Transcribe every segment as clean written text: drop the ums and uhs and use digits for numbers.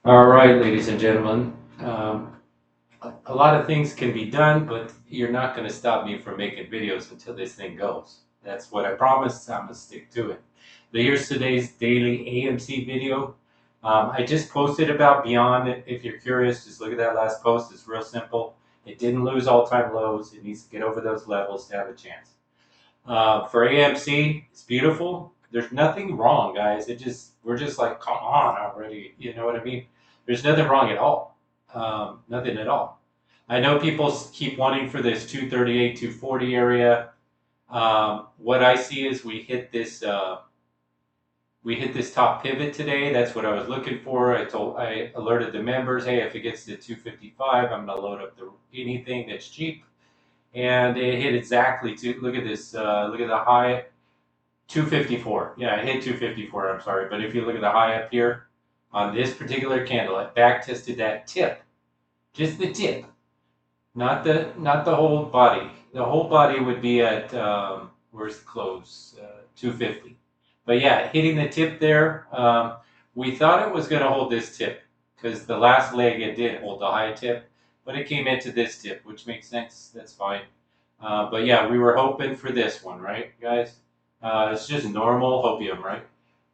All right, ladies and gentlemen. A lot of things can be done, but you're not going to stop me from making videos until this thing goes. That's what I promised. I'm going to stick to it. But here's today's daily AMC video. I just posted about Beyond. If you're curious, just look at that last post. It's real simple. It didn't lose all-time lows. It needs to get over those levels to have a chance. For AMC, it's beautiful. There's nothing wrong, guys. We're just like, come on already. You know what I mean? There's nothing wrong at all. Nothing at all. I know people keep wanting for this 238, 240 area. What I see is we hit this top pivot today. That's what I was looking for. I alerted the members, hey, if it gets to 255, I'm gonna load up anything that's cheap. And it hit exactly to look at this. Look at the high 254. Yeah, it hit 254. I'm sorry, but if you look at the high up here on this particular candle, it back tested that tip, just the tip, not the whole body. The whole body would be at where's the close? 250. But yeah, hitting the tip there. We thought it was going to hold this tip because the last leg it did hold the high tip, but it came into this tip, which makes sense. That's fine. But yeah, we were hoping for this one, right, guys? It's just normal hopium, right?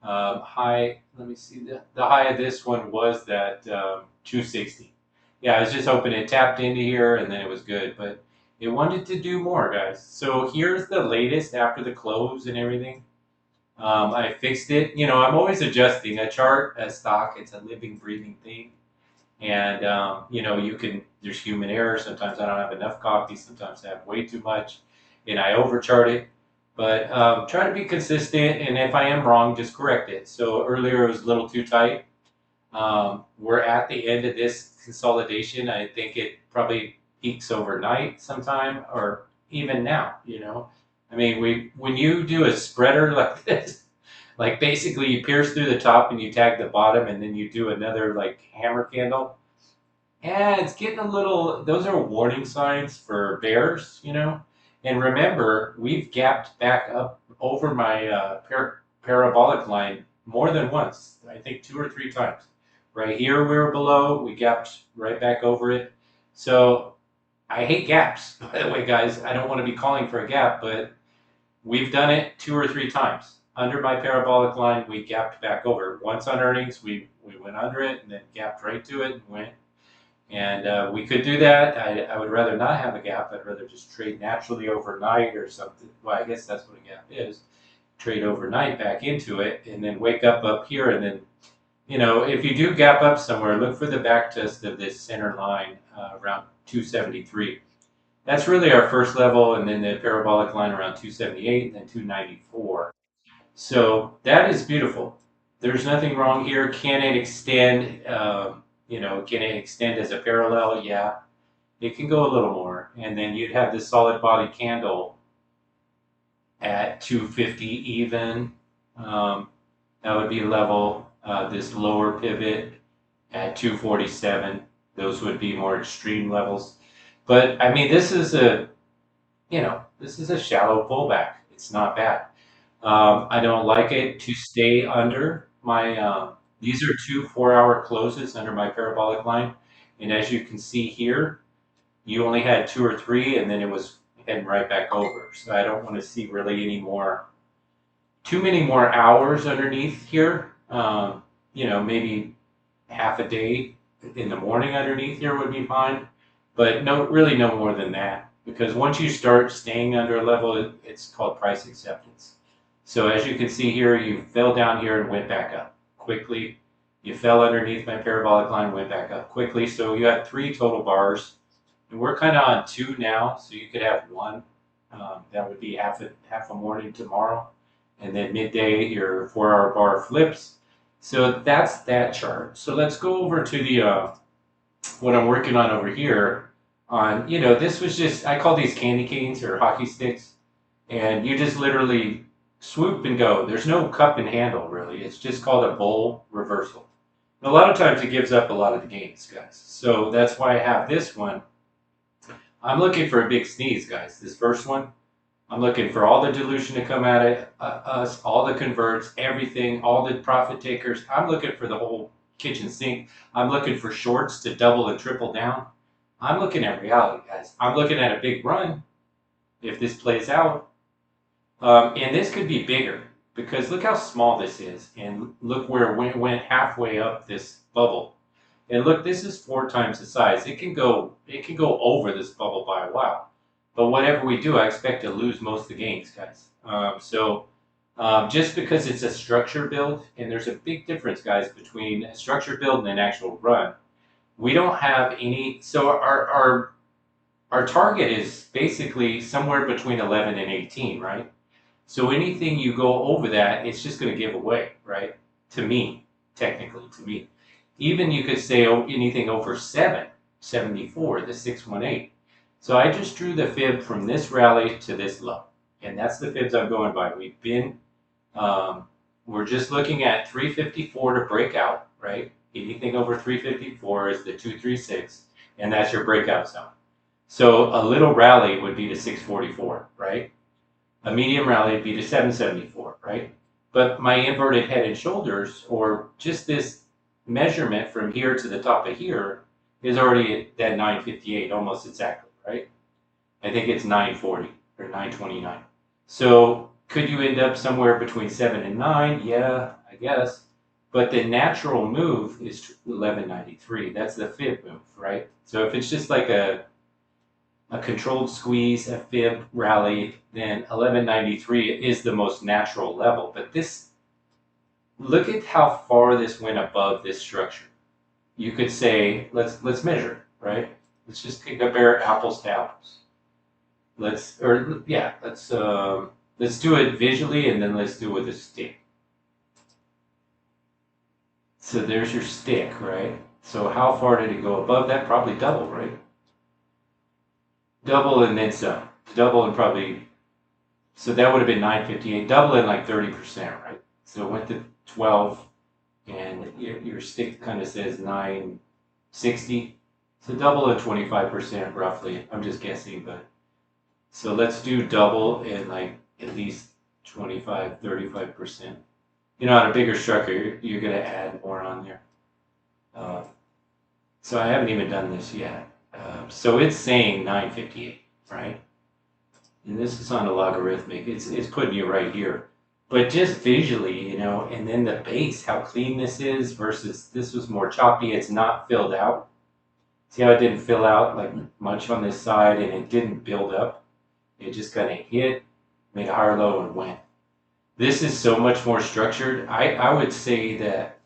High, let me see, the high of this one was that 260. Yeah, I was just hoping it tapped into here and then it was good, but it wanted to do more, guys. So here's the latest after the close and everything. I fixed it. You know, I'm always adjusting a chart, a stock. It's a living, breathing thing. And, you know, there's human error. Sometimes I don't have enough coffee. Sometimes I have way too much and I overchart it. But try to be consistent. And if I am wrong, just correct it. So earlier it was a little too tight. We're at the end of this consolidation. I think it probably peaks overnight sometime or even now, you know. I mean, when you do a spreader like this, like basically you pierce through the top and you tag the bottom and then you do another like hammer candle. Yeah, it's getting a little, those are warning signs for bears, you know. And remember, we've gapped back up over my parabolic line more than once. I think two or three times. Right here we were below, we gapped right back over it. So I hate gaps, by the way, guys. I don't want to be calling for a gap, but we've done it two or three times. Under my parabolic line, we gapped back over. Once on earnings, we went under it and then gapped right to it and went. And we could do that. I would rather not have a gap. I'd rather just trade naturally overnight or something. Well, I guess that's what a gap is. Trade overnight back into it and then wake up here. And then, you know, if you do gap up somewhere, look for the back test of this center line around 273. That's really our first level. And then the parabolic line around 278 and then 294. So that is beautiful. There's nothing wrong here. Can it extend? You know, can it extend as a parallel? Yeah, it can go a little more. And then you'd have this solid body candle at 250 even. That would be level. This lower pivot at 247. Those would be more extreme levels. But I mean, this is a shallow pullback. It's not bad. I don't like it to stay under my, these are two 4-hour closes under my parabolic line. And as you can see here, you only had two or three and then it was heading right back over. So I don't want to see really too many more hours underneath here. You know, maybe half a day in the morning underneath here would be fine. But really no more than that. Because once you start staying under a level, it's called price acceptance. So as you can see here, you fell down here and went back up quickly. You fell underneath my parabolic line, went back up quickly. So you had three total bars. And we're kind of on two now, so you could have one. That would be half a morning tomorrow. And then midday, your 4-hour bar flips. So that's that chart. So let's go over to the what I'm working on over here. You know, this was just, I call these candy canes or hockey sticks. And you just literally swoop and go. There's no cup and handle, really. It's just called a bull reversal. And a lot of times it gives up a lot of the gains, guys. So that's why I have this one. I'm looking for a big sneeze, guys. This first one, I'm looking for all the dilution to come at us, all the converts, everything, all the profit takers. I'm looking for the whole kitchen sink. I'm looking for shorts to double and triple down. I'm looking at reality, guys. I'm looking at a big run if this plays out. And this could be bigger because look how small this is. And look where it went halfway up this bubble. And look, this is 4 times the size. It can go over this bubble by a while. But whatever we do, I expect to lose most of the gains, guys. Just because it's a structure build, and there's a big difference, guys, between a structure build and an actual run. We don't have any. So our target is basically somewhere between 11 and 18, right? So anything you go over that, it's just going to give away, right? To me, technically, to me. Even you could say anything over 774, the 618. So I just drew the fib from this rally to this low. And that's the fibs I'm going by. We've been, we're just looking at 354 to break out, right? Anything over 354 is the 236, and that's your breakout zone. So a little rally would be to 644, right? A medium rally would be to 774, right? But my inverted head and shoulders, or just this measurement from here to the top of here, is already at that 958, almost exactly, right? I think it's 940 or 929. So could you end up somewhere between 7 and 9? Yeah, I guess. But the natural move is 1193. That's the fib move, right? So if it's just like a controlled squeeze, a fib rally, then 1193 is the most natural level. But this, look at how far this went above this structure. You could say, let's measure, right? Let's just compare apples to apples. Let's do it visually, and then let's do it with a stick. So there's your stick, right? So how far did it go above that? Probably double, right? Double and then some. Double and probably, so that would have been 958. Double in like 30%, right? So it went to 12, and your stick kind of says 960. So double and 25% roughly. I'm just guessing, but so let's do double and like at least 25, 35%. You know, on a bigger structure, you're going to add more on there. So I haven't even done this yet. So it's saying 958, right? And this is on a logarithmic. It's putting you right here. But just visually, you know, and then the base, how clean this is versus this was more choppy. It's not filled out. See how it didn't fill out like much on this side, and it didn't build up. It just kind of hit, made a higher low, and went. This is so much more structured. I would say that,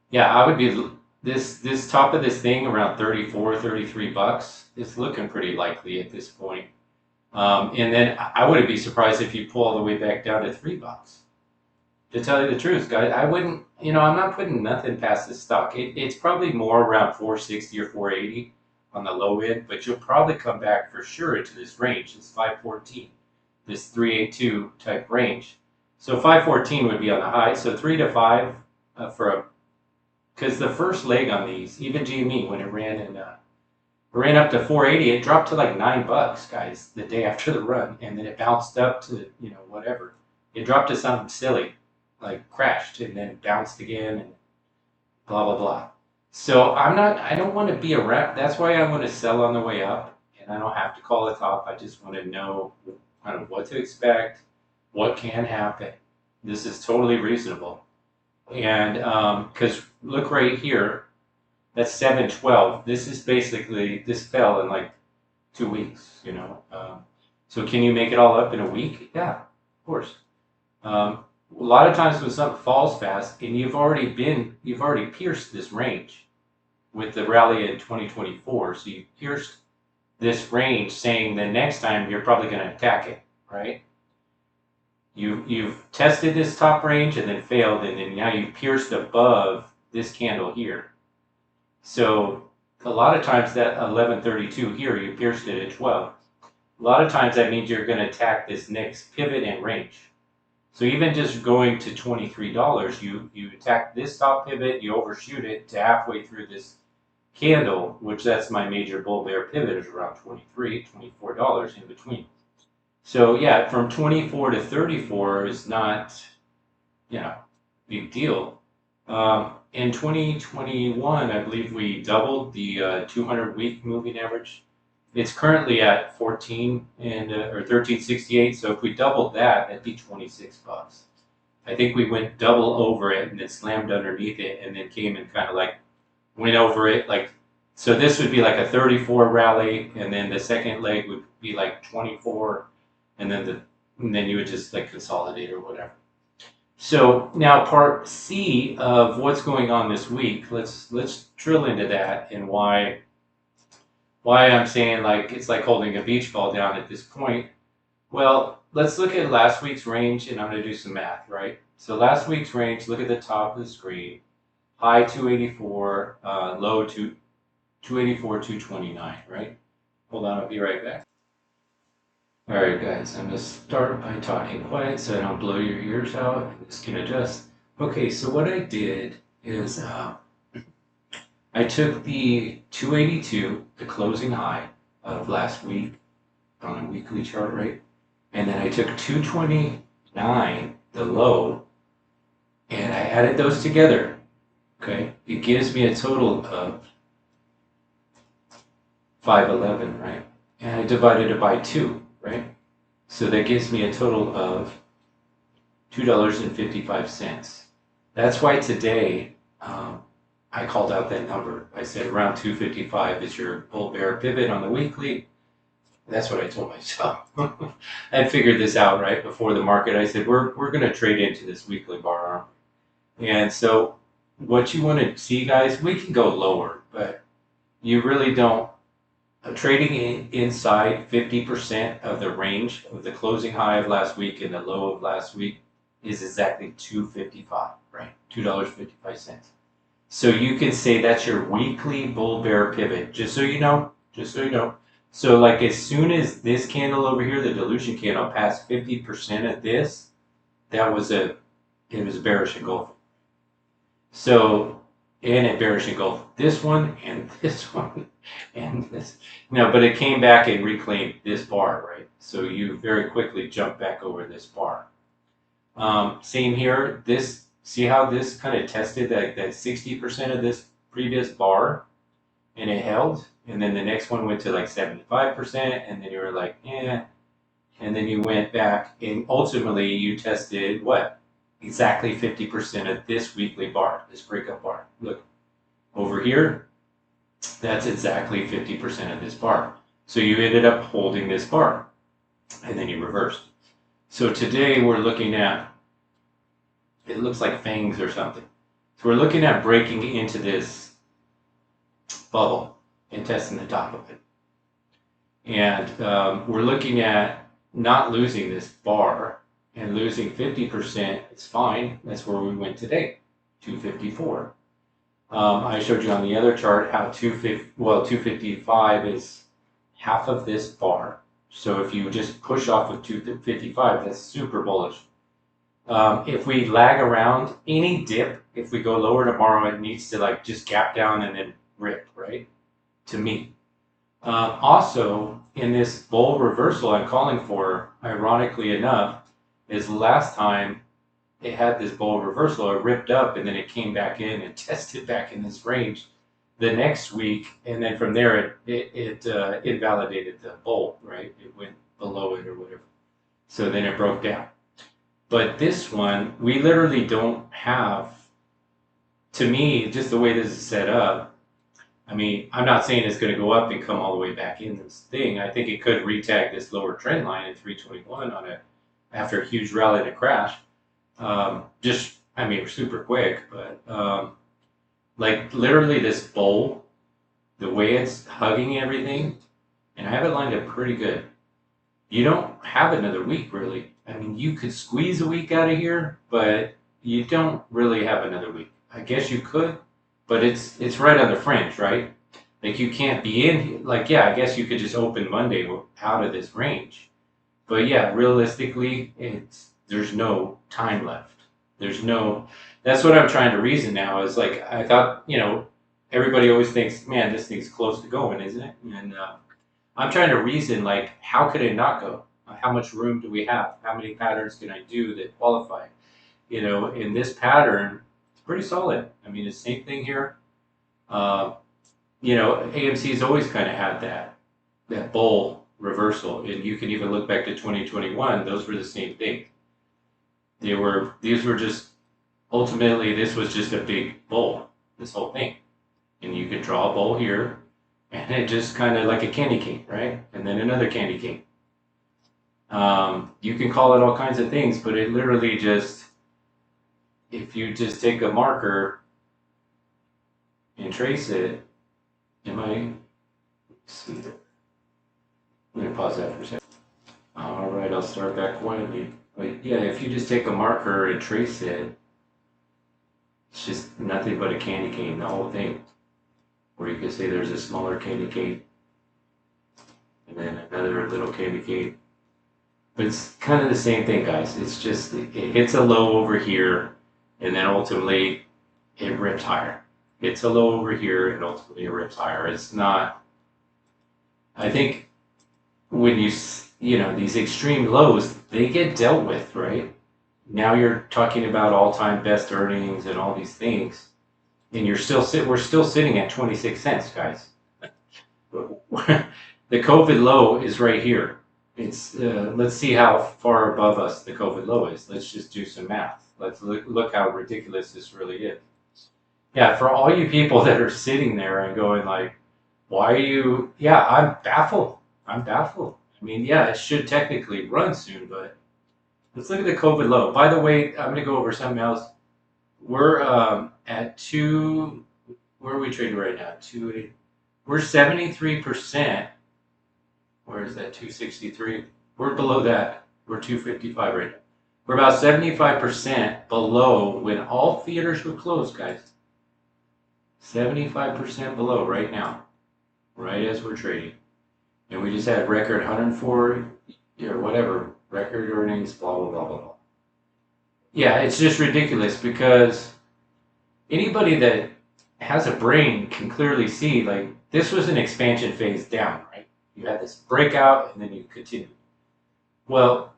yeah, I would be, this top of this thing around 34, 33 bucks is looking pretty likely at this point. And then I wouldn't be surprised if you pull all the way back down to $3. To tell you the truth, guys, I wouldn't, you know, I'm not putting nothing past this stock. It's probably more around 460 or 480 on the low end, but you'll probably come back for sure into this range, this 514, this 382 type range. So 514 would be on the high, so 3 to 5 because the first leg on these, even GME, when it ran up to 480, it dropped to like $9, guys, the day after the run, and then it bounced up to, you know, whatever. It dropped to something silly, like crashed, and then bounced again, and blah, blah, blah. So I don't want to be a rep. That's why I want to sell on the way up, and I don't have to call it top. I just want to know kind of what to expect, what can happen. This is totally reasonable. And because look right here, that's 712. This is basically, this fell in like 2 weeks, you know. So can you make it all up in a week? Yeah, of course. A lot of times when something falls fast, and you've already pierced this range with the rally in 2024. So you pierced this range, saying the next time you're probably going to attack it, right? You've tested this top range and then failed, and then now you've pierced above this candle here. So a lot of times that 1132 here, you pierced it at 12. A lot of times that means you're going to attack this next pivot and range. So even just going to $23, you attack this top pivot, you overshoot it to halfway through this candle, which that's my major bull bear pivot is around $23, $24 in between. So yeah, from 24 to 34 is not, you know, big deal. In 2021, I believe we doubled the 200-week moving average. It's currently at 14 and or 1368. So if we doubled that, that'd be 26 bucks. I think we went double over it and then slammed underneath it and then came and kind of like went over it. Like, so this would be like a 34 rally, and then the second leg would be like 24, and then you would just like consolidate or whatever. So now part C of what's going on this week. Let's drill into that and why I'm saying like it's like holding a beach ball down at this point. Well, let's look at last week's range, and I'm going to do some math, right? So last week's range, look at the top of the screen. High 284, low 284, 229, right? Hold on, I'll be right back. All right, guys, I'm going to start by talking quiet so I don't blow your ears out. This can adjust. Okay, so what I did is I took the 282, the closing high of last week on a weekly chart, right? And then I took 229, the low, and I added those together. Okay, it gives me a total of 511, right? And I divided it by 2, right? So that gives me a total of $2.55. That's why today I called out that number. I said around 255 is your bull bear pivot on the weekly. That's what I told myself. I figured this out right before the market. I said we're going to trade into this weekly bar arm. And so what you want to see, guys, we can go lower, but you really don't. Trading inside 50% of the range of the closing high of last week and the low of last week is exactly $2.55, right? $2.55. So you can say that's your weekly bull bear pivot, just so you know, So like as soon as this candle over here, the dilution candle, passed 50% of this, it was bearish engulfing. So, and it bearish engulfed this one and this one and this. No, but it came back and reclaimed this bar, right? So you very quickly jump back over this bar. Same here. This, see how this kind of tested that 60% of this previous bar, and it held, and then the next one went to like 75%, and then you were like, eh, and then you went back, and ultimately you tested what? Exactly 50% of this weekly bar, this breakup bar. Look, over here, that's exactly 50% of this bar. So you ended up holding this bar, and then you reversed. So today we're looking at, it looks like fangs or something. So we're looking at breaking into this bubble and testing the top of it. And we're looking at not losing this bar and losing 50%. It's fine. That's where we went today, 254. I showed you on the other chart how 255 is half of this bar. So if you just push off of 255, that's super bullish. If we lag around any dip, if we go lower tomorrow, it needs to like just gap down and then rip, right? To me. Also, in this bull reversal I'm calling for, ironically enough, is last time it had this bull reversal, it ripped up and then it came back in and tested back in this range the next week, and then from there it invalidated the bull, right? It went below it or whatever. So then it broke down. But this one, we literally don't have, to me, just the way this is set up, I mean, I'm not saying it's going to go up and come all the way back in this thing. I think it could retag this lower trend line at 321 after a huge rally and a crash. I mean, super quick, but like literally this bowl, the way it's hugging everything, and I have it lined up pretty good. You don't have another week, really. I mean, you could squeeze a week out of here, but you don't really have another week. I guess you could, but it's right on the fringe, right? Like you can't be in, like, yeah, I guess you could just open Monday out of this range. But yeah, realistically, there's no time left. That's what I'm trying to reason now is like, I thought, everybody always thinks, man, this thing's close to going, isn't it? And I'm trying to reason, like, how could it not go? How much room do we have? How many patterns can I do that qualify? In this pattern, pretty solid. I mean, the same thing here. Uh, you know, AMC's always kind of had that bull reversal, and you can even look back to 2021. Those were the same thing. These were just ultimately this was just a big bull. This whole thing, and you could draw a bull here, and it just kind of like a candy cane, right? And then another candy cane. You can call it all kinds of things, but it literally just, if you just take a marker and trace it, am I, see it. I'm going to pause that for a second. All right, I'll start back quietly. But yeah, if you just take a marker and trace it, it's just nothing but a candy cane, the whole thing. Or you could say there's a smaller candy cane, and then another little candy cane. But it's kind of the same thing, guys. It's just, it hits a low over here, and then ultimately it rips higher. It's a low over here, and ultimately it rips higher. It's not, I think when you know, these extreme lows, they get dealt with, right? Now you're talking about all-time best earnings and all these things, and we're still sitting at 26 cents, guys. The COVID low is right here. It's let's see how far above us the COVID low is. Let's just do some math. Let's look how ridiculous this really is. Yeah, for all you people that are sitting there and going like, why are you? Yeah, I'm baffled. I'm baffled. I mean, yeah, it should technically run soon, but let's look at the COVID low. By the way, I'm going to go over something else. We're at two. Where are we trading right now? 280. We're 73%. Where is that? 263. We're below that. We're 255 right now. We're about 75% below when all theaters were closed, guys. 75% below right now, right as we're trading. And we just had record 104 or whatever, record earnings, blah, blah, blah, blah, blah. Yeah, it's just ridiculous because anybody that has a brain can clearly see, like, this was an expansion phase down, right? You had this breakout and then you continue. Well,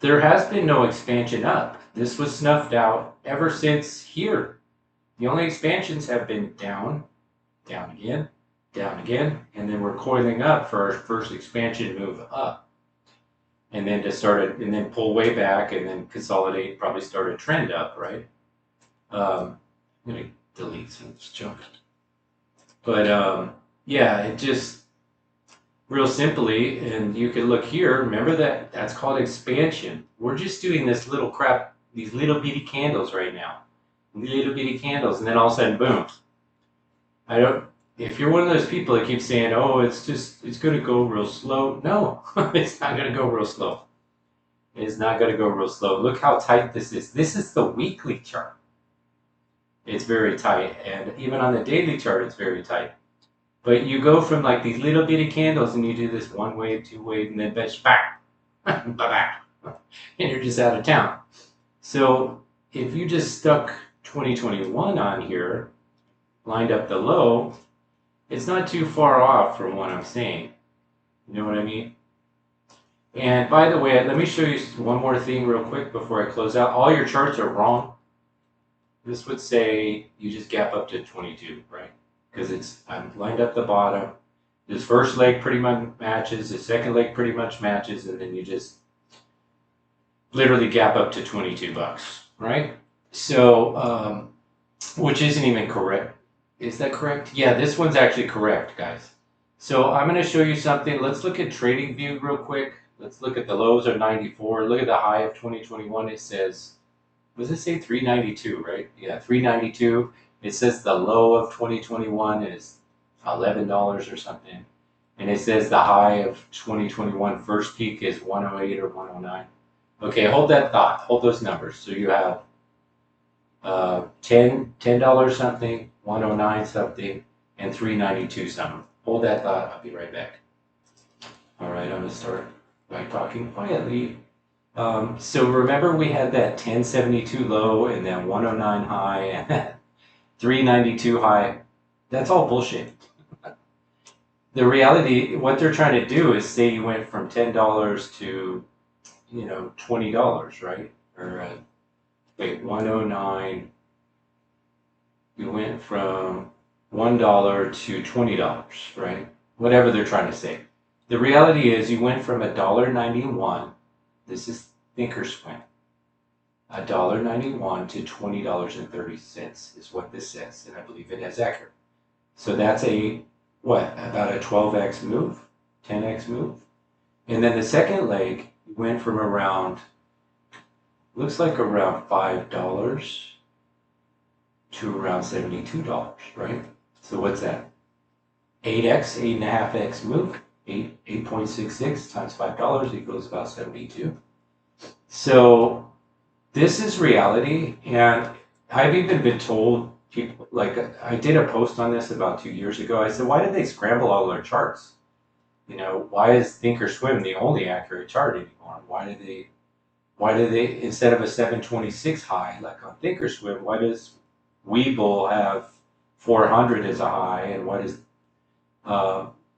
there has been no expansion up. This was snuffed out ever since here. The only expansions have been down, down again, and then we're coiling up for our first expansion move up. And then and then pull way back and then consolidate, probably start a trend up, right? I'm going to delete some junk. But yeah, it just, real simply, and you can look here, remember that's called expansion. We're just doing this little crap, these little bitty candles right now. Little bitty candles, and then all of a sudden, boom. If you're one of those people that keeps saying, oh, it's going to go real slow. No, it's not going to go real slow. It's not going to go real slow. Look how tight this is. This is the weekly chart. It's very tight, and even on the daily chart, it's very tight. But you go from like these little bitty candles and you do this one wave, two wave, and then back, and you're just out of town. So if you just stuck 2021 on here, lined up the low, it's not too far off from what I'm saying. You know what I mean? And by the way, let me show you one more thing real quick before I close out. All your charts are wrong. This would say you just gap up to 22, right? Because I'm lined up the bottom. This first leg pretty much matches, the second leg pretty much matches, and then you just literally gap up to 22 bucks, right? So, which isn't even correct. Is that correct? Yeah, this one's actually correct, guys. So I'm going to show you something. Let's look at Trading View real quick. Let's look at the lows are 94. Look at the high of 2021. It says, what does it say? 392, right? Yeah, 392. It says the low of 2021 is $11 or something. And it says the high of 2021 first peak is 108 or 109. Okay, hold that thought. Hold those numbers. So you have $10 something, 109 something, and 392 something. Hold that thought. I'll be right back. All right, I'm going to start by talking quietly. So remember we had that 1072 low and then 109 high and 392 high. That's all bullshit. The reality, what they're trying to do is say you went from $10 to, $20, right? Or wait, 109 went from $1 to $20, right? Whatever they're trying to say. The reality is you went from $1.91, this is Thinkorswim, $1.91 to $20.30 is what this says, and I believe it is accurate. So that's about a 12x move, 10x move. And then the second leg went from looks like around $5 to around $72, right? So what's that? 8x, 8.5x move, 8.66 times $5 equals about 72. So this is reality, and I've even been told, people, like I did a post on this about 2 years ago. I said, why did they scramble all their charts? You know, why is Thinkorswim the only accurate chart anymore? Why do they instead of a 726 high like on Thinkorswim, why does Webull have 400 as a high, and why does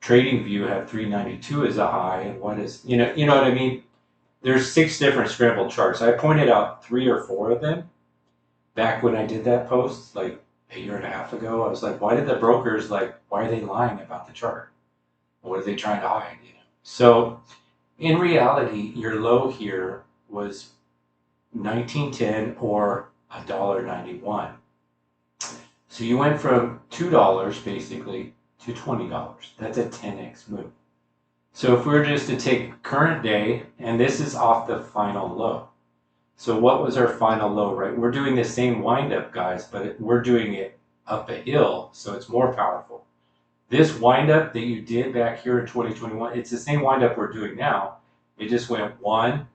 TradingView have 392 as a high, and what is you know what I mean? There's 6 different scrambled charts. I pointed out 3 or 4 of them back when I did that post, like a year and a half ago. I was like, why did the brokers, why are they lying about the chart? What are they trying to hide? So in reality, your low here was 1910 or $1.91. So you went from $2 basically to $20. That's a 10x move. So if we were just to take current day, and this is off the final low. So what was our final low, right? We're doing the same windup, guys, but we're doing it up a hill, so it's more powerful. This windup that you did back here in 2021, it's the same windup we're doing now. It just went 1,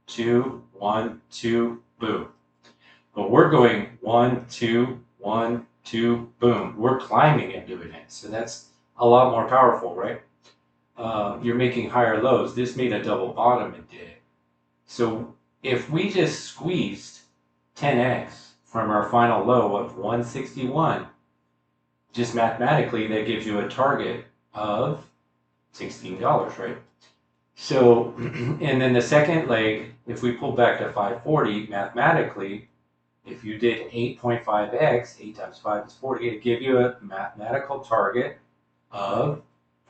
2, 1, 2, boom. But we're going 1, 2, 1, 2, boom. We're climbing and doing it. So that's a lot more powerful, right? You're making higher lows. This made a double bottom and did it. So if we just squeezed 10x from our final low of 161, just mathematically, that gives you a target of $16, right? So, and then the second leg, if we pull back to 540, mathematically, if you did 8.5x, 8 times 5 is 40, it give you a mathematical target of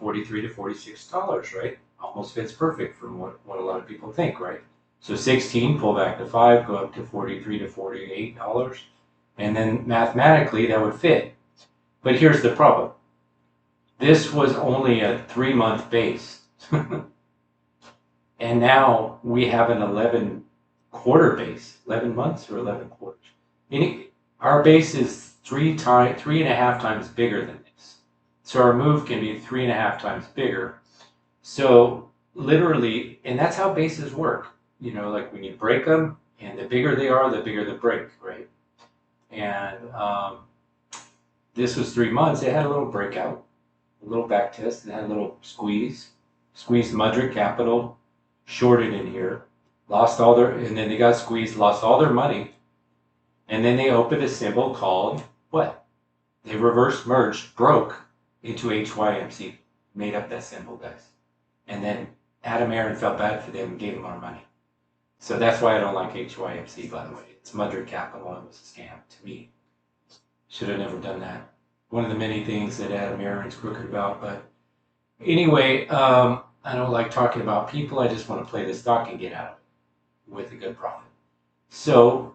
$43 to $46, right? Almost fits perfect from what a lot of people think, right? So 16, pull back to 5, go up to $43 to $48, and then mathematically that would fit. But here's the problem. This was only a 3-month base. And now we have an 11 quarter base, 11 months or 11 quarters. Our base is 3.5 times bigger than this. So our move can be 3.5 times bigger. So literally, and that's how bases work. You know, like when you break them, and the bigger they are, the bigger the break, right? And this was 3 months. It had a little breakout, a little back test, and had a little squeezed Mudrick Capital, shorted in here, lost all their, and then they got squeezed, lost all their money, and then they opened a symbol called what? They reverse merged, broke into HYMC, made up that symbol, guys. And then Adam Aaron felt bad for them and gave them our money. So that's why I don't like HYMC, by the way. It's Mudrick Capital. It was a scam to me. Should have never done that. One of the many things that Adam Aaron's crooked about. But anyway, I don't like talking about people. I just want to play the stock and get out of it with a good profit. So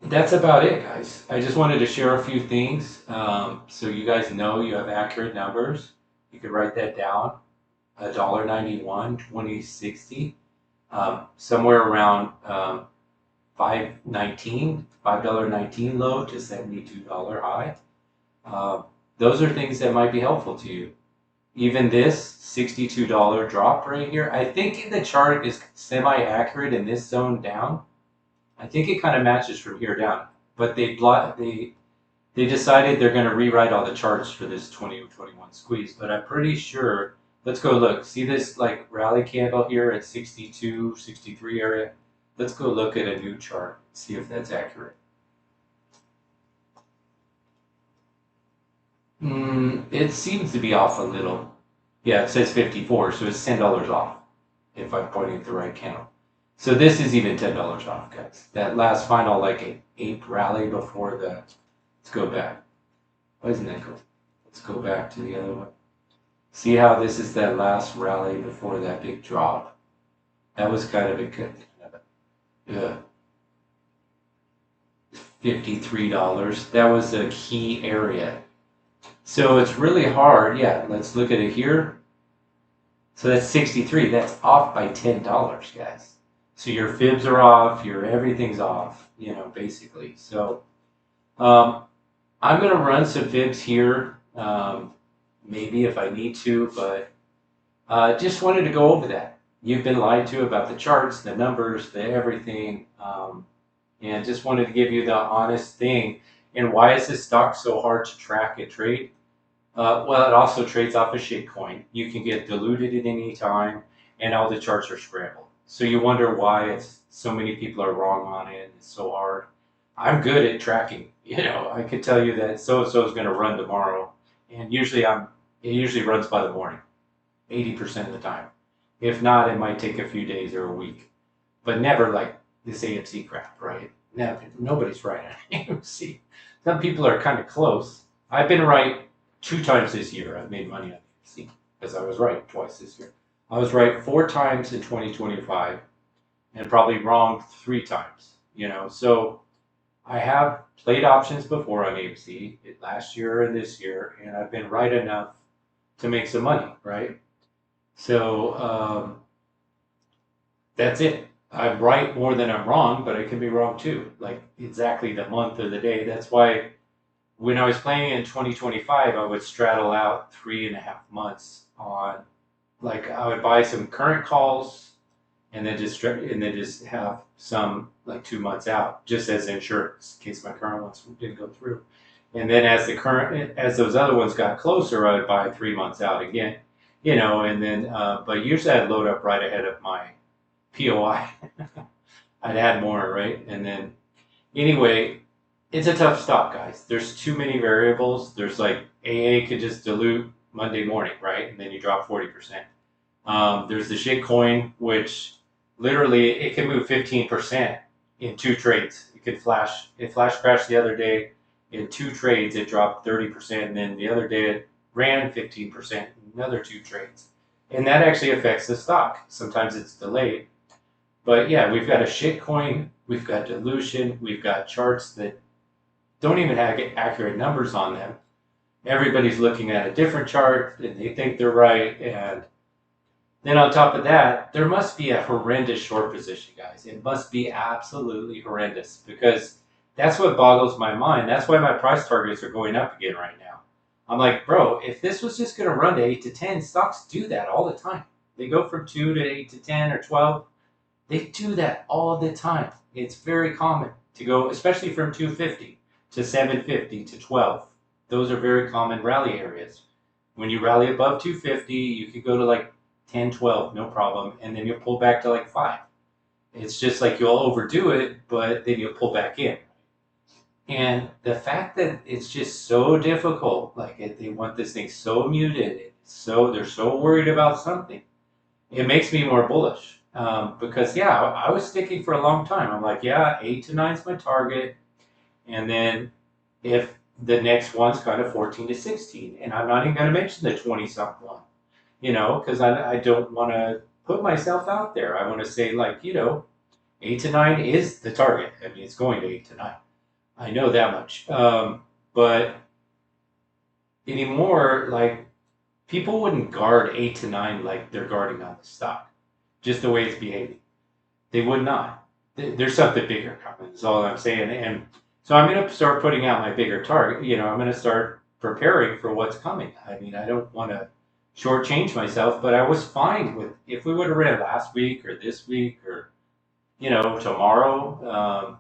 that's about it, guys. I just wanted to share a few things so you guys know you have accurate numbers. You could write that down. $1.91, 2060, somewhere around $5.19 low to $72 high. Those are things that might be helpful to you. Even this $62 drop right here, I think the chart is semi-accurate in this zone down. I think it kind of matches from here down, but they decided they're going to rewrite all the charts for this 2021 squeeze. But I'm pretty sure. Let's go look. See this like rally candle here at 62, 63 area? Let's go look at a new chart, see if that's accurate. It seems to be off a little. Yeah, it says 54, so it's $10 off if I'm pointing at the right candle. So this is even $10 off, guys. That last final like ape rally before Let's go back. Why isn't that go? Let's go back to the other one. See how this is that last rally before that big drop. That was kind of a good, $53. That was a key area. So it's really hard. Yeah, let's look at it here. So that's 63. That's off by $10, guys. So your fibs are off, your everything's off, basically. So I'm going to run some fibs here, maybe if I need to, but just wanted to go over that. You've been lied to about the charts, the numbers, the everything, and just wanted to give you the honest thing. And why is this stock so hard to track and trade? Well, it also trades off a shitcoin. You can get diluted at any time, and all the charts are scrambled. So you wonder why so many people are wrong on it. It's so hard. I'm good at tracking. I could tell you that so-and-so is going to run tomorrow, and it usually runs by the morning, 80% of the time. If not, it might take a few days or a week, but never like this AMC crap, right? Never. Nobody's right on AMC. Some people are kind of close. I've been right 2 times this year. I've made money on AMC because I was right twice this year. I was right 4 times in 2025 and probably wrong 3 times, So I have played options before on AMC last year and this year, and I've been right enough to make some money, right? So that's it. I'm right more than I'm wrong, but I can be wrong too, like exactly the month or the day. That's why when I was playing in 2025, I would straddle out 3.5 months on, like I would buy some current calls and then just have some like 2 months out, just as insurance in case my current ones didn't go through. And then as those other ones got closer, I would buy 3 months out again, and then but usually I'd load up right ahead of my POI. I'd add more, right? And then anyway, it's a tough stock, guys. There's too many variables. There's like AA could just dilute Monday morning, right? And then you drop 40%. There's the shit coin, which literally it can move 15% in 2 trades. It flash crashed the other day. In 2 trades, it dropped 30%. And then the other day it ran 15% in another 2 trades. And that actually affects the stock. Sometimes it's delayed. But yeah, we've got a shit coin. We've got dilution. We've got charts that don't even have accurate numbers on them. Everybody's looking at a different chart and they think they're right. And then on top of that, there must be a horrendous short position, guys. It must be absolutely horrendous because that's what boggles my mind. That's why my price targets are going up again right now. I'm like, bro, if this was just going to run to 8 to 10, stocks do that all the time. They go from 2 to 8 to 10 or 12. They do that all the time. It's very common to go, especially from 250 to 750 to 12. Those are very common rally areas. When you rally above 250, you can go to like 10, 12, no problem, and then you'll pull back to like 5. It's just like you'll overdo it, but then you'll pull back in. And the fact that it's just so difficult, like they want this thing so muted, they're so worried about something, it makes me more bullish. Because yeah, I was sticking for a long time. I'm like, yeah, 8 to 9 is my target. And then if the next one's kind of 14 to 16, and I'm not even going to mention the 20-something one, because I don't want to put myself out there. I want to say 8 to 9 is the target. I mean, it's going to 8 to 9. I know that much. But anymore, like people wouldn't guard 8 to 9 like they're guarding on the stock. Just the way it's behaving. They would not. There's something bigger coming, is all I'm saying. And so I'm going to start putting out my bigger target. I'm going to start preparing for what's coming. I mean, I don't want to shortchange myself, but I was fine with if we would have ran last week or this week or, tomorrow.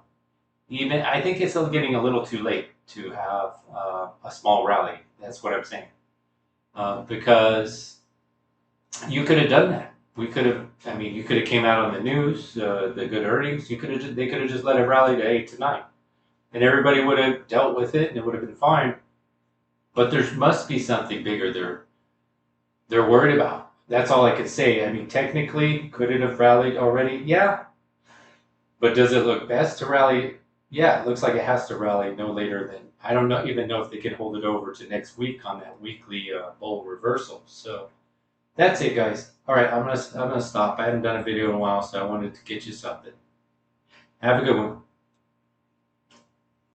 Even I think it's getting a little too late to have a small rally. That's what I'm saying. Because you could have done that. You could have came out on the news, the good earnings. They could have just let it rally to 8 to 9, and everybody would have dealt with it, and it would have been fine. But there must be something bigger they're worried about. That's all I could say. I mean, technically, could it have rallied already? Yeah. But does it look best to rally? Yeah, it looks like it has to rally no later than I don't know, even know if they can hold it over to next week on that weekly bull reversal. So that's it, guys. All right, I'm gonna stop. I haven't done a video in a while, so I wanted to get you something. Have a good one.